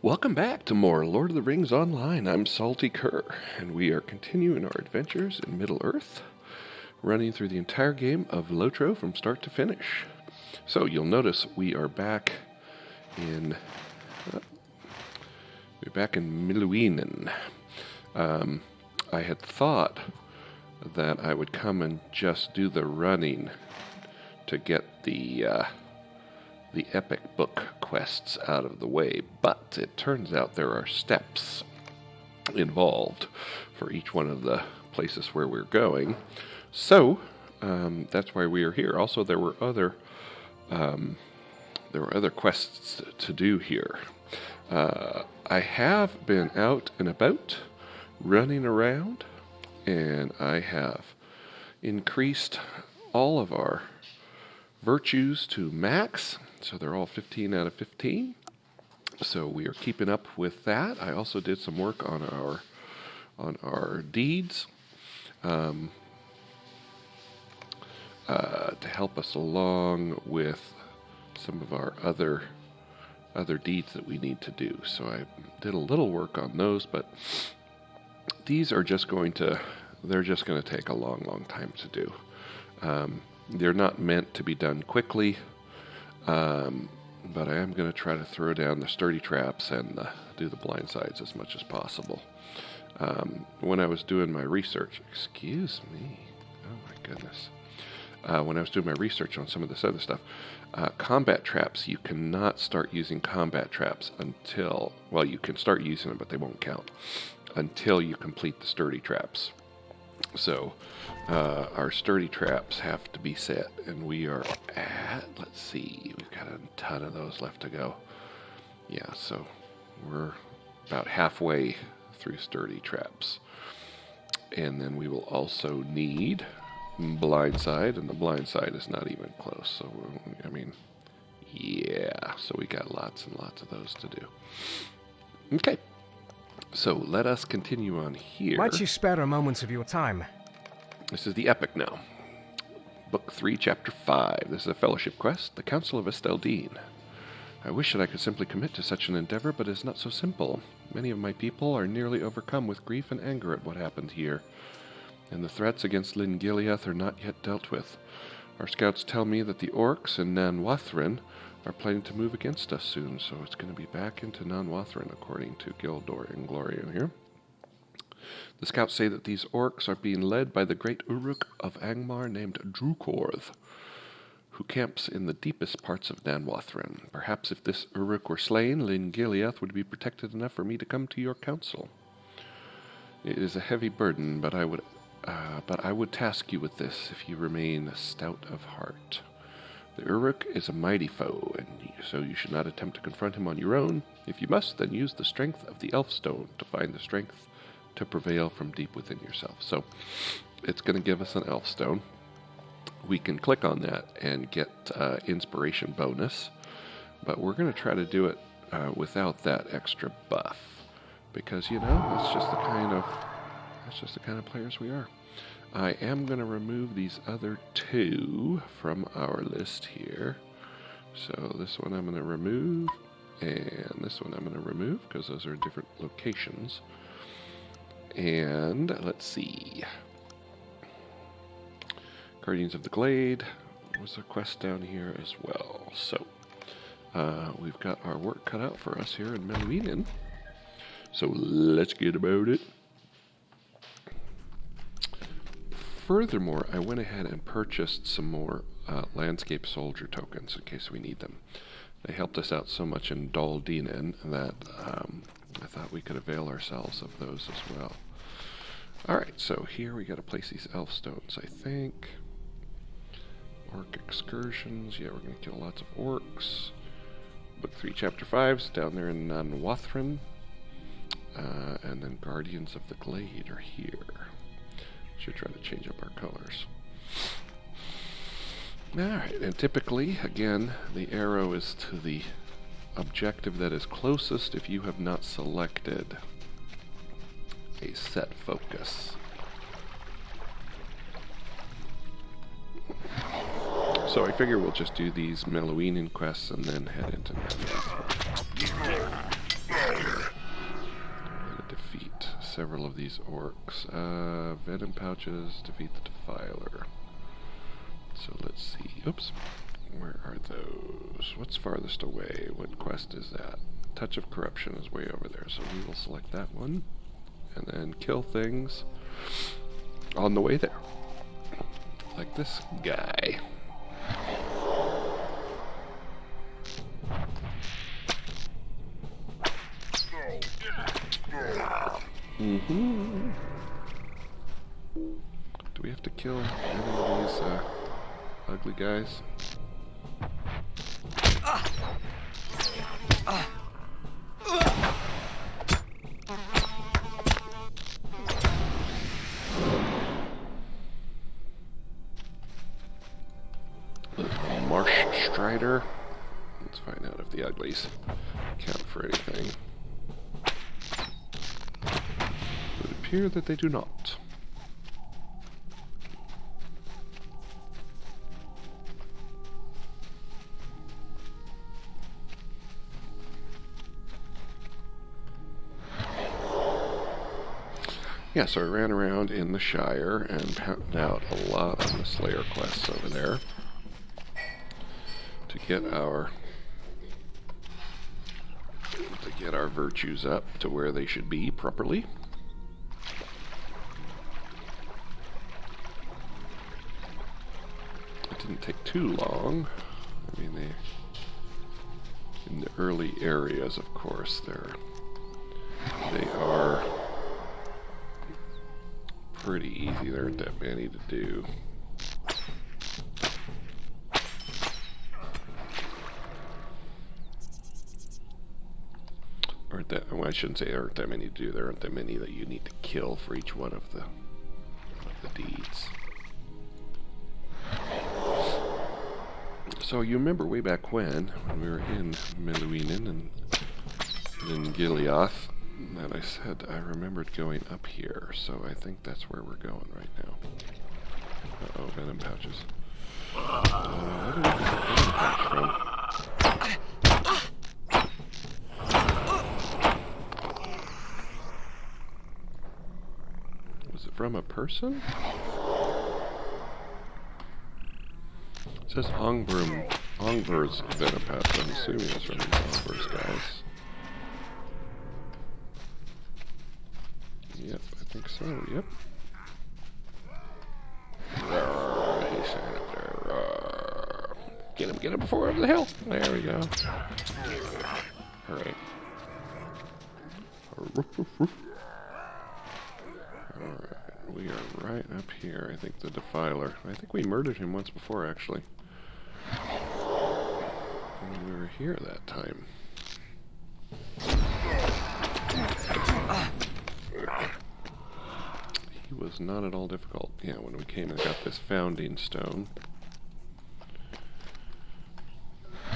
Welcome back to more Lord of the Rings Online. I'm Salty Kerr, and we are continuing our adventures in Middle-earth, running through the entire game of LOTRO from start to finish. So you'll notice we are back in Miluinen. I had thought that I would come and just do the running to get the epic book quests out of the way, but it turns out there are steps involved for each one of the places where we're going. So that's why we are here. Also, there were other quests to do here. I have been out and about, running around, and I have increased all of our virtues to max. So they're all 15 out of 15. So we are keeping up with that. I also did some work on our deeds to help us along with some of our other deeds that we need to do. So I did a little work on those, but these are just going to take a long time to do. They're not meant to be done quickly. But I am going to try to throw down the sturdy traps and do the blind sides as much as possible. When I was doing my research, excuse me, oh my goodness. When I was doing my research on some of this other stuff, combat traps, you cannot start using combat traps until, well, you can start using them, but they won't count until you complete the sturdy traps. So our sturdy traps have to be set, and we are at, let's see, we've got a ton of those left to go. Yeah, so we're about halfway through sturdy traps. And then we will also need blindside, and the blindside is not even close. So, I mean, yeah, so we got lots and lots of those to do. Okay. So let us continue on here. Might you spare a moment of your time? This is the epic now. Book 3, Chapter 5. This is a fellowship quest, the Council of Esteldine. I wish that I could simply commit to such an endeavor, but it is not so simple. Many of my people are nearly overcome with grief and anger at what happened here, and the threats against Lin-Gileath are not yet dealt with. Our scouts tell me that the orcs and Nan Wathren are planning to move against us soon, so it's going to be back into Nan Wathren, according to Gildor and Gloria here. The scouts say that these orcs are being led by the great Uruk of Angmar named Drukordh, who camps in the deepest parts of Nan Wathren. Perhaps if this Uruk were slain, Lin-Gileath would be protected enough for me to come to your council. It is a heavy burden, but I would task you with this if you remain stout of heart. The Uruk is a mighty foe, and so you should not attempt to confront him on your own. If you must, then use the strength of the Elfstone to find the strength to prevail from deep within yourself. So it's going to give us an Elfstone. We can click on that and get inspiration bonus, but we're going to try to do it without that extra buff, because that's just the kind of players we are. I am going to remove these other two from our list here. So this one I'm going to remove, and this one I'm going to remove, because those are different locations. And let's see. Guardians of the Glade was a quest down here as well. So we've got our work cut out for us here in Miluinen. So let's get about it. Furthermore, I went ahead and purchased some more landscape soldier tokens in case we need them. They helped us out so much in Dol Dinan that I thought we could avail ourselves of those as well. Alright, so here we got to place these elf stones, I think. Orc excursions. Yeah, we're going to kill lots of orcs. Book 3, Chapter 5 is down there in Nan Wathren. And then Guardians of the Glade are here. Should try to change up our colors. Alright, and typically, again, the arrow is to the objective that is closest if you have not selected a set focus. So I figure we'll just do these Miluinen quests and then head into Nan Wathren. several of these orcs. Venom pouches, defeat the Defiler. So let's see. Oops. Where are those? What's farthest away? What quest is that? Touch of Corruption is way over there, so we will select that one. And then kill things on the way there. Like this guy. Mm-hmm. Do we have to kill any of these ugly guys? Marsh Strider. Let's find out if the uglies count for anything. It would appear that they do not. Yeah, so I ran around in the Shire and pounded out a lot of the Slayer quests over there to get our virtues up to where they should be properly. It didn't take too long. I mean, in the early areas, of course, they are pretty easy. There aren't that many to do. Well, I shouldn't say there aren't that many to do. There aren't that many that you need to kill for each one of the deeds. So you remember way back when we were in Meluinen and in Gileath, that I said I remembered going up here. So I think that's where we're going right now. Uh-oh, venom pouches. Where did we get the venom pouch from? From a person? It says Ongver's venom pouch. I'm assuming it's from Ongver's guys. Yep, I think so, yep. Roar, he's standing up there. Roar. Get him before over the hill. There we go. Alright. Alright, we are right up here. I think the Defiler. I think we murdered him once before, actually. When we were here that time. He was not at all difficult. Yeah, when we came and got this founding stone.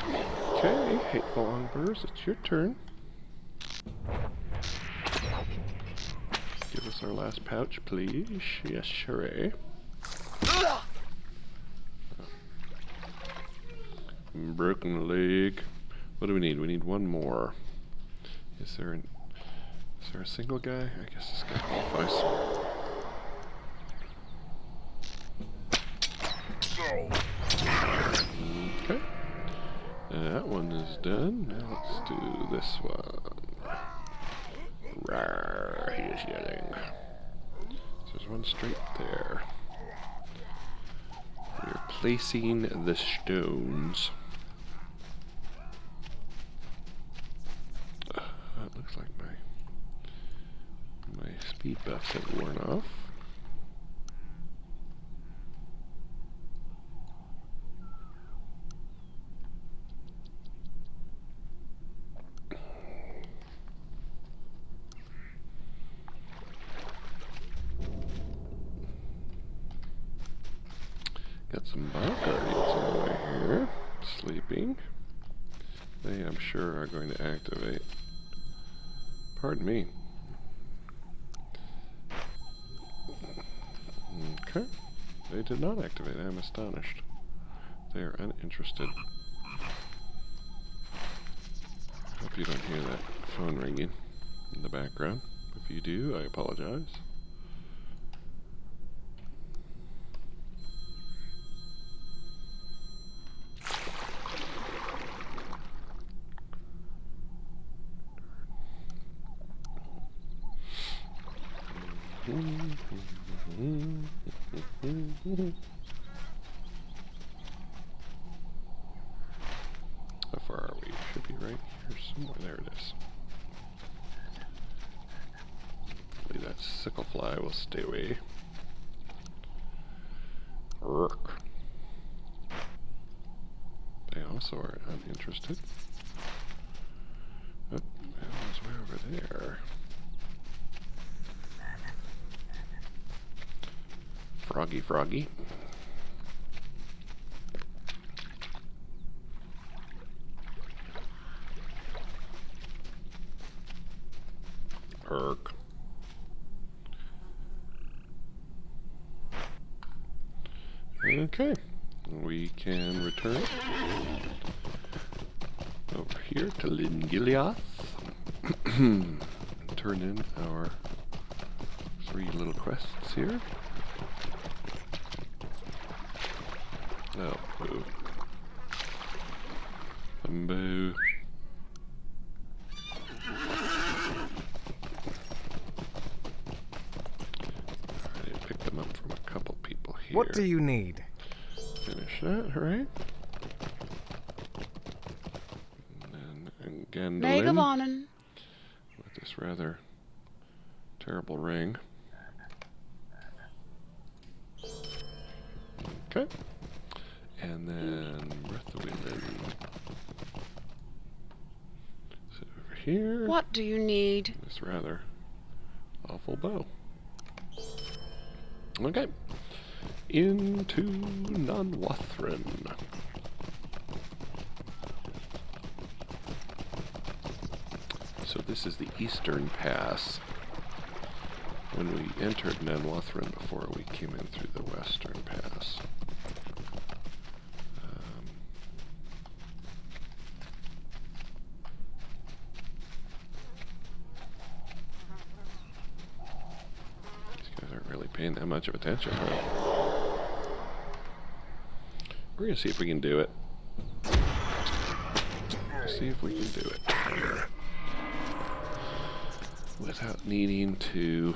Okay, hateful Ongbers, it's your turn. Give us our last pouch, please. Yes, sure. Broken leg. What do we need? We need one more. Is there a single guy? I guess this guy qualifies. Okay. That one is done. Now let's do this one. Rawr, he is yelling. So there's one straight there. We're placing the stones. It looks like my speed buffs have worn off. Got some bog guardians on the way here, sleeping. They, I'm sure, are going to activate. Pardon me. Okay. They did not activate. I'm astonished. They are uninterested. Hope you don't hear that phone ringing in the background. If you do, I apologize. How far are we? Should be right here somewhere. There it is. Hopefully that sickle fly will stay away. Urk. They also are uninterested. Oh, that was way over there. Froggy, froggy. Urk. Okay, we can return over here to Lingiliath. Turn in our 3 little quests here. Oh, boo. Boo. Alright, pick them up from a couple people here. What do you need? Finish that, alright. And then again, Megawonnen. with this rather terrible ring. Okay. And then Breathawilin. So over here. What do you need? This rather awful bow. Okay. Into Nan Wathren. So this is the Eastern Pass. When we entered Nan Wathren before, we came in through the Western Pass. Really paying that much of attention, huh? We're gonna see if we can do it. See if we can do it without needing to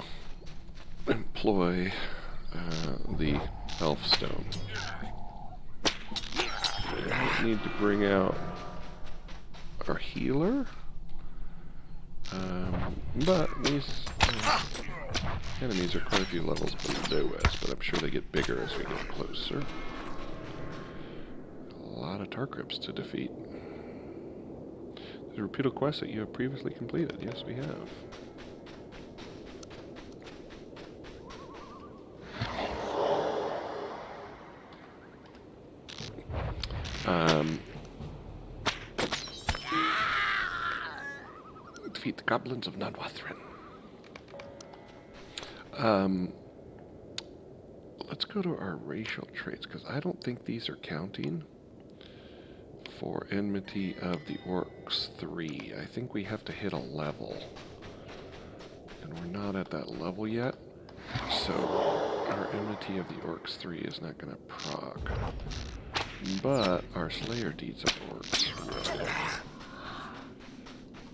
employ the elf stone. We don't need to bring out our healer, but these enemies are quite a few levels below us, but I'm sure they get bigger as we get closer. A lot of Tarkrips to defeat. There's a repeated quest that you have previously completed. Yes, we have. Defeat the goblins of Nan Wathren. Let's go to our racial traits, because I don't think these are counting for Enmity of the Orcs 3. I think we have to hit a level, and we're not at that level yet, so our Enmity of the Orcs 3 is not going to proc. But our Slayer Deeds of Orcs will.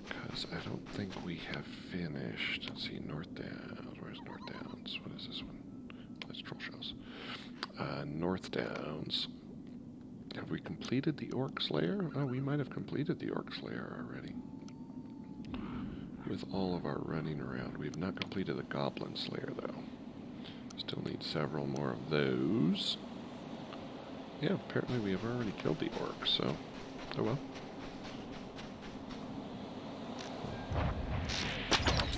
Because I don't think we have finished. Let's see, North Downs. Where's North Downs? What is this one? That's Troll Shells. North Downs. Have we completed the Orc Slayer? Oh, we might have completed the Orc Slayer already. With all of our running around. We've not completed the Goblin Slayer, though. Still need several more of those. Yeah, apparently we have already killed the Orcs, so... oh well.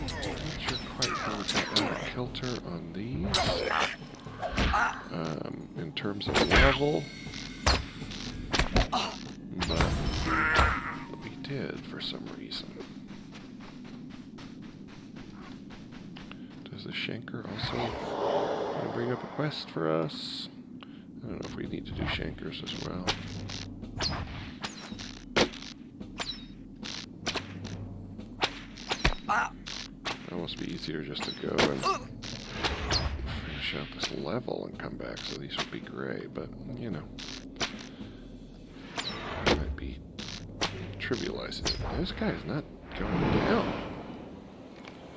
Not sure quite how we got out of kilter on these. In terms of level. But we did for some reason. Does the Shanker also bring up a quest for us? I don't know if we need to do Shankers as well. It'd almost be easier just to go and finish out this level and come back, so these would be gray, but, you know. Might be trivializing it. This guy's not going down.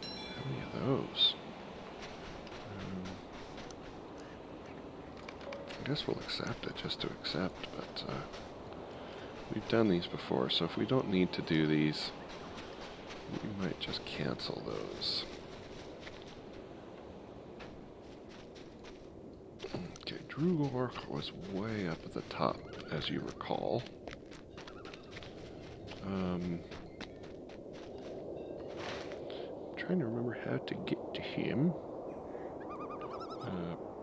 How many of those? I guess we'll accept it just to accept, but we've done these before, so if we don't need to do these, we might just cancel those. Okay, Drukordh was way up at the top, as you recall. Trying to remember how to get to him.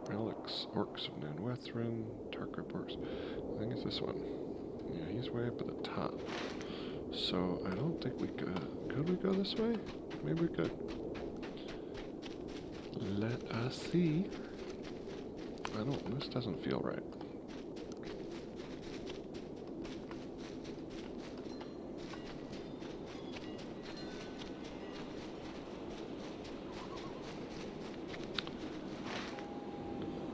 Relics, Orcs of Nan Wathren, Drukordh Orcs. I think it's this one. Yeah, he's way up at the top. So I don't think we could. Could we go this way? Maybe we could. Let us see. This doesn't feel right.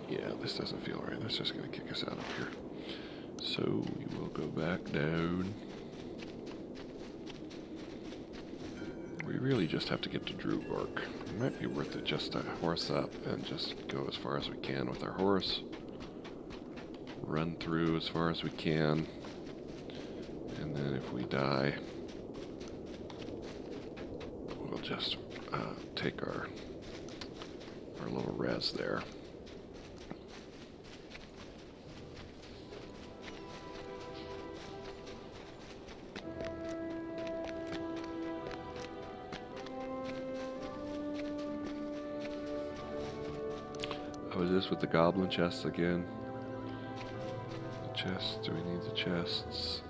Yeah, this doesn't feel right. That's just going to kick us out of here. So we will go back down. We really just have to get to Drukordh. It might be worth it just to horse up and just go as far as we can with our horse. Run through as far as we can. And then if we die, we'll just take our little res there. Oh, is this with the goblin chests again? The chests, do we need the chests?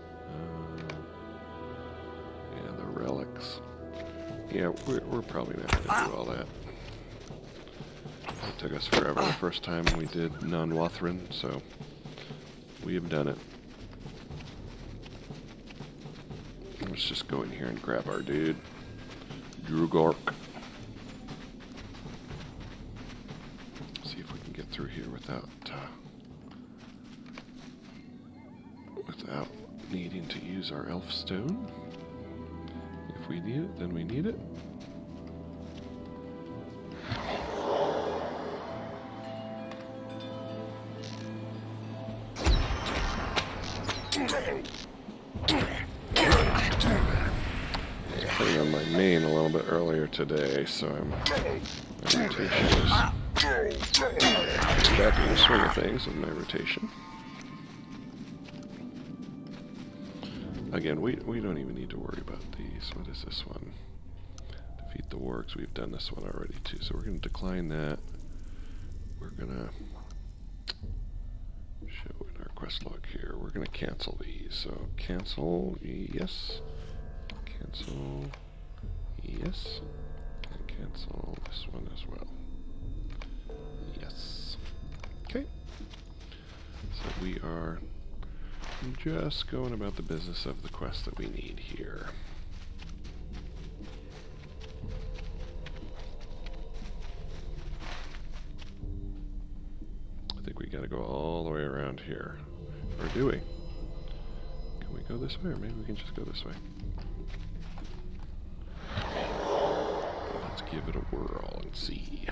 Yeah, the relics. Yeah, we're probably not going to do all that. It took us forever the first time we did Nan Wathren, so we have done it. Let's just go in here and grab our dude, Drukordh. Through here without needing to use our elf stone. If we need it, then we need it. Playing on my main a little bit earlier today, so my rotation is back in the swing of things in my rotation. Again, we don't even need to worry about these. What is this one? Defeat the wargs. We've done this one already too, so we're going to decline that. We're going to show in our quest log here. We're going to cancel these. So cancel, yes. Cancel, yes. And cancel this one as well. Yes. Okay. So we are just going about the business of the quest that we need here. I think we gotta go all the way around here. Or do we? Can we go this way, or maybe we can just go this way? Let's give it a whirl and see.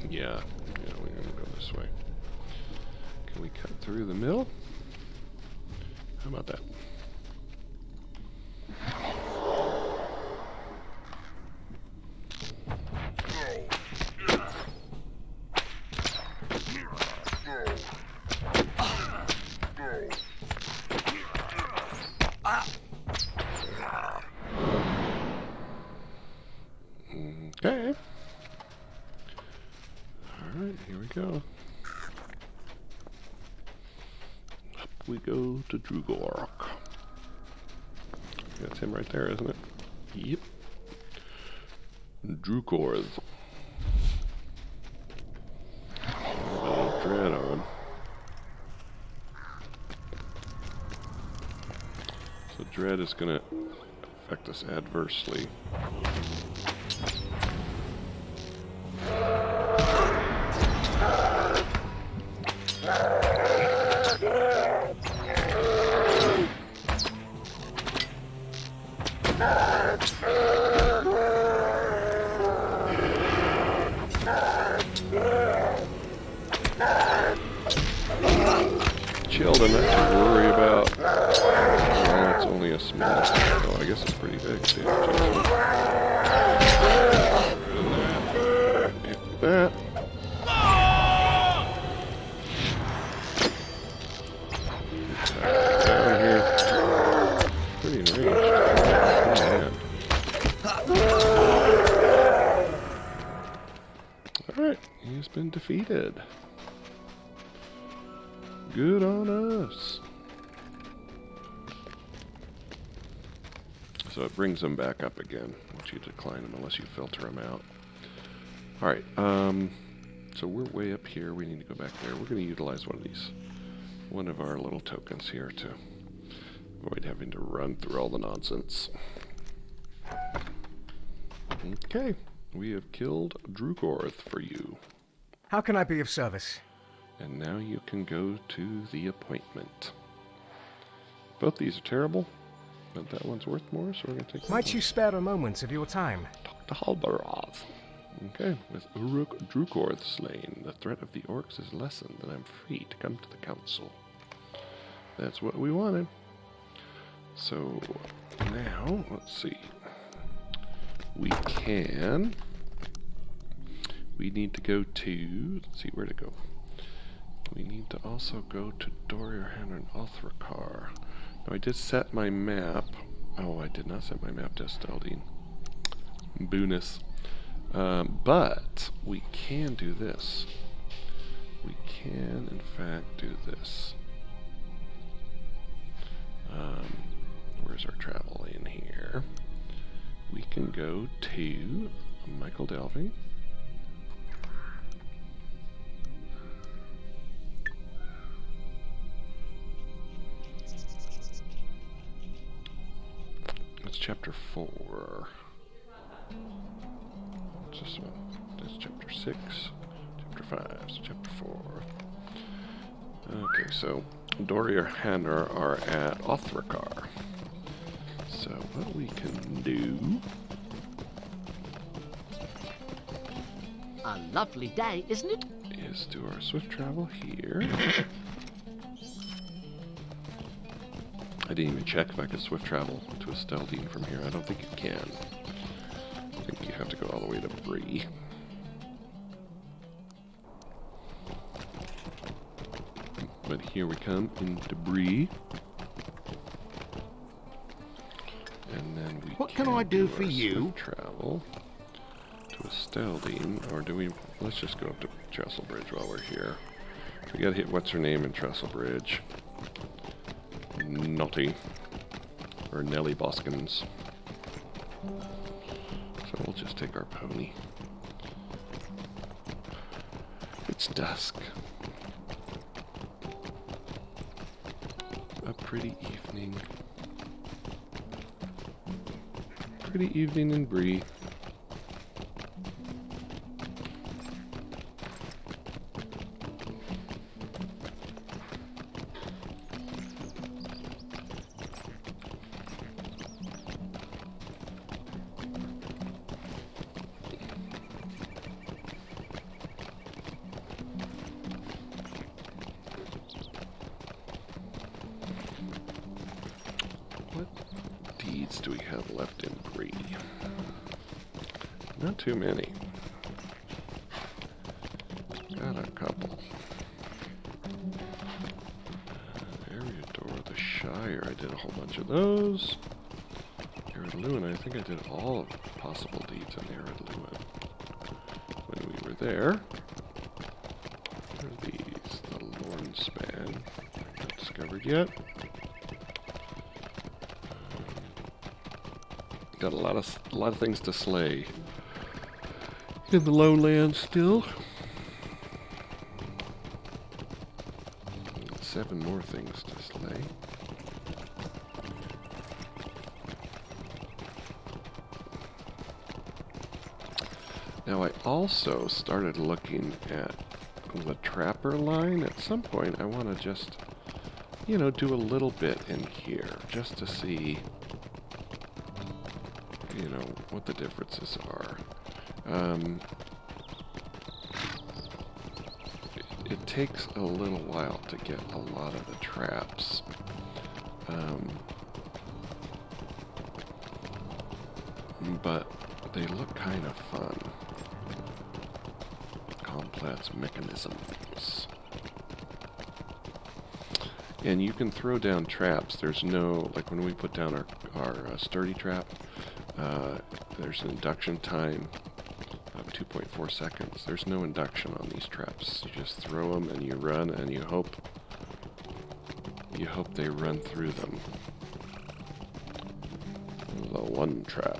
Yeah, we're gonna go this way. Can we cut through the mill? How about that? Okay. Alright, here we go. Up we go to Drukordh. That's him right there, isn't it? Yep. Drukordh. Dread on. So dread is going to affect us adversely. Chilled enough to worry about. Well, it's only a small. Oh, I guess it's pretty big. Damn, that. Down here. Pretty enraged. Alright, he's been defeated. Good on us. So it brings them back up again once you decline them, unless you filter them out. Alright, so we're way up here. We need to go back there. We're going to utilize one of our little tokens here to avoid having to run through all the nonsense. Okay, we have killed Drukordh for you. How can I be of service? And now you can go to the appointment. Both these are terrible, but that one's worth more, so we're going to take Might you spare a moment of your time? Dr. Halbarov. Okay, with Drukordh slain, the threat of the orcs is lessened, and I'm free to come to the council. That's what we wanted. So, now, let's see. We need to go to, let's see where to go. We need to also go to Dorierhan and Othrakar. Now I did set my map. Oh, I did not set my map to Esteldine. Boonus. But we can do this. We can, in fact, do this. Where's our travel lane here? We can go to Michael Delving. That's chapter 4. What's this one? That's chapter 6. Chapter 5. So chapter 4. Okay, so Dorierhan are at Othrakar. So what we can do... A lovely day, isn't it? Is do our swift travel here. I didn't even check if I could swift travel to Esteldine from here. I don't think you can. I think you have to go all the way to Bree. But here we come into Bree. And then we What can I do for you? Travel to Esteldine, or do we? Let's just go up to Trestlebridge while we're here. We gotta hit what's her name in Trestlebridge. Naughty, or Nellie Boskins. So we'll just take our pony. It's dusk. A pretty evening. Pretty evening in Bree. deeds do we have left in Bree? Not too many. Got a couple. Eriador the Shire, I did a whole bunch of those. Ered Luin, I think I did all of the possible deeds on Ered Luin when we were there. What are these? The Lorn Span. Not discovered yet. Got a lot of things to slay in the Lowlands still. 7 more things to slay. Now I also started looking at the trapper line. At some point I want to just, you know, do a little bit in here just to see, you know, what the differences are. It takes a little while to get a lot of the traps. But they look kind of fun. Complex mechanisms. And you can throw down traps. There's no, like when we put down our sturdy trap, there's an induction time of 2.4 seconds. There's no induction on these traps. You just throw them and you run and you hope they run through them. The one trap.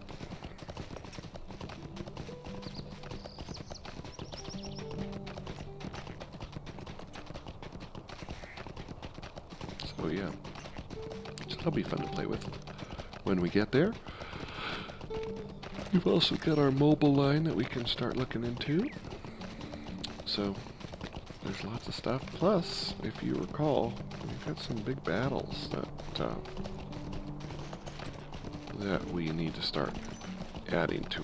So yeah, that'll be fun to play with when we get there. We've also got our mobile line that we can start looking into. So there's lots of stuff. Plus, if you recall, we've got some big battles that we need to start adding to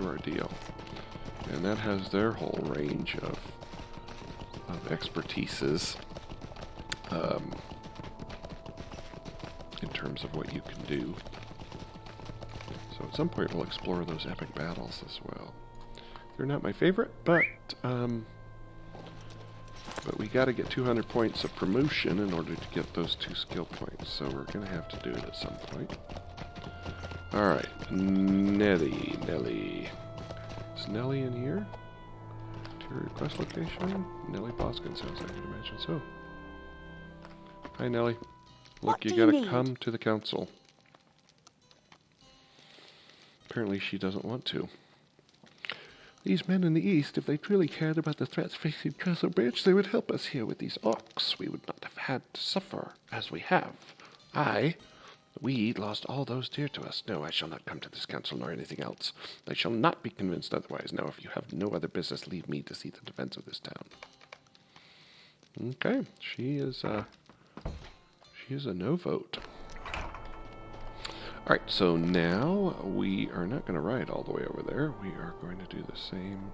our deal. And that has their whole range of expertises in terms of what you can do. So at some point we'll explore those epic battles as well. They're not my favorite, but we got to get 200 points of promotion in order to get those 2 skill points. So we're going to have to do it at some point. All right, Nelly. Is Nelly in here? Interior quest location? Nelly Boskin sounds like I'd imagine so. Hi, Nelly. Look, you gotta come to the council. Apparently she doesn't want to. These men in the east, if they truly cared about the threats facing Castle Bridge, they would help us here with these orcs. We would not have had to suffer as we have. We lost all those dear to us. No, I shall not come to this council nor anything else. I shall not be convinced otherwise. Now, if you have no other business, leave me to see the defense of this town. Okay, she is a no vote. Alright, so now we are not going to ride all the way over there. We are going to do the same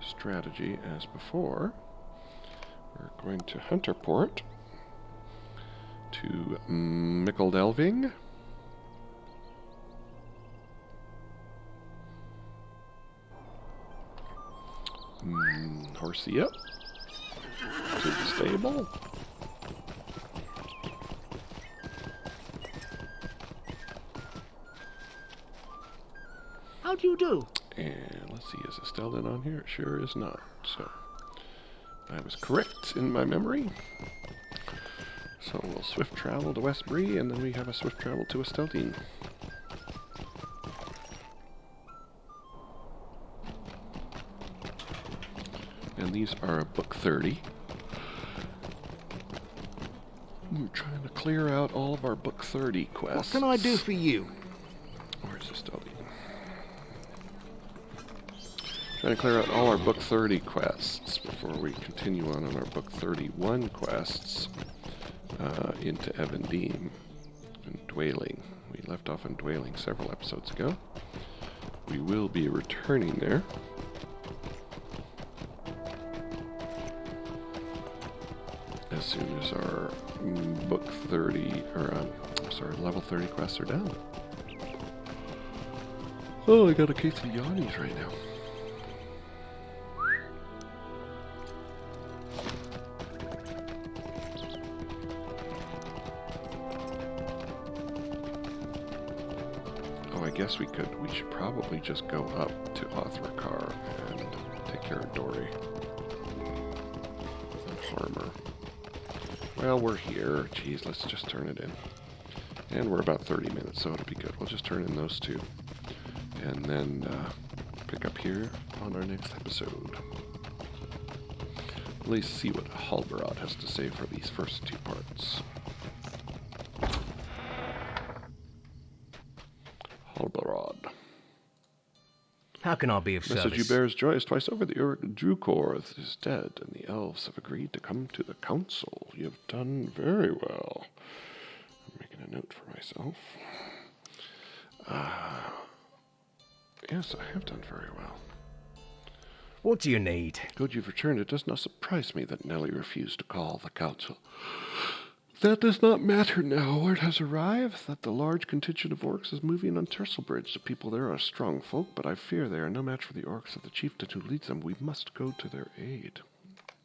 strategy as before. We're going to Hunterport, to Mickeldelving, Horsia, to the stable. How do you do? And let's see, is Estellin on here? It sure is not. So I was correct in my memory. So we'll swift travel to West Bree, and then we have a swift travel to Esteldine. And these are book 30. We're trying to clear out all of our book 30 quests. What can I do for you? Where's Esteldine? Trying to clear out all our book 30 quests before we continue on our book 31 quests. Into Evendeem and Dwailing. We left off on Dwailing several episodes ago. We will be returning there. As soon as our book 30, or So our level 30 quests are down. Oh, I got a case of yawnies right now. Oh, I guess we should probably just go up to Drukordh and take care of Dory. And harm her. Well, we're here. Jeez, let's just turn it in. And we're about 30 minutes, so it'll be good. We'll just turn in those two. And then pick up here on our next episode. At least see what Drukordh has to say for these first two parts. Drukordh. How can I be of Message you service? bears joyous twice over. The Drukordh is dead, and the elves have agreed to come to the council. You have done very well. I'm making a note for myself. Yes, I have done very well. What do you need? Good you've returned. It does not surprise me that Nelly refused to call the council. That does not matter now. Word has arrived that the large contingent of orcs is moving on Bridge. The people there are strong folk, but I fear they are no match for the orcs of the chieftain who leads them. We must go to their aid.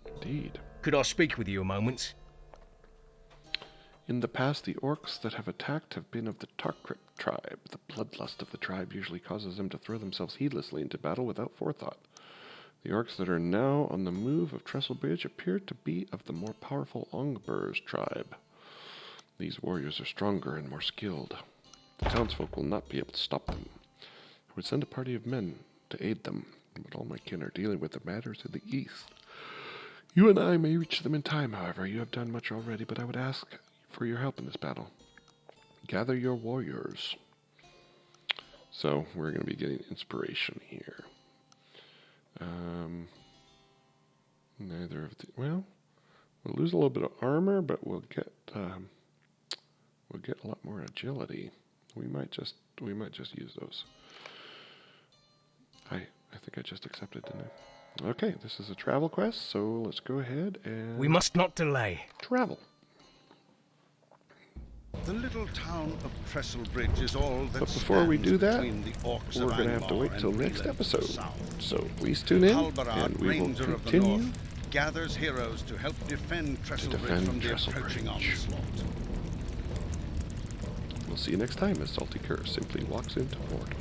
Indeed. Could I speak with you a moment? In the past, the orcs that have attacked have been of the Drukordh tribe. The bloodlust of the tribe usually causes them to throw themselves heedlessly into battle without forethought. The orcs that are now on the move of Bridge appear to be of the more powerful Ongbur's tribe. These warriors are stronger and more skilled. The townsfolk will not be able to stop them. I would send a party of men to aid them, but all my kin are dealing with the matters in the east. You and I may reach them in time, however. You have done much already, but I would ask for your help in this battle. Gather your warriors. So, we're going to be getting inspiration here. Neither of the... Well, we'll lose a little bit of armor, but we'll get a lot more agility. We might just use those. I think I just accepted, didn't I? Okay, this is a travel quest, so let's go ahead and... We must not delay. travel. The little town of Bridge is all that But before we do that, between the orcs we're of going to have to Angmar wait and till next Leland episode. south. So please tune in, Halbarad, and we will Ranger of the continue North, gathers heroes to help defend Bridge from the approaching onslaught. We'll see you next time as Salty Cur simply walks into Mordor.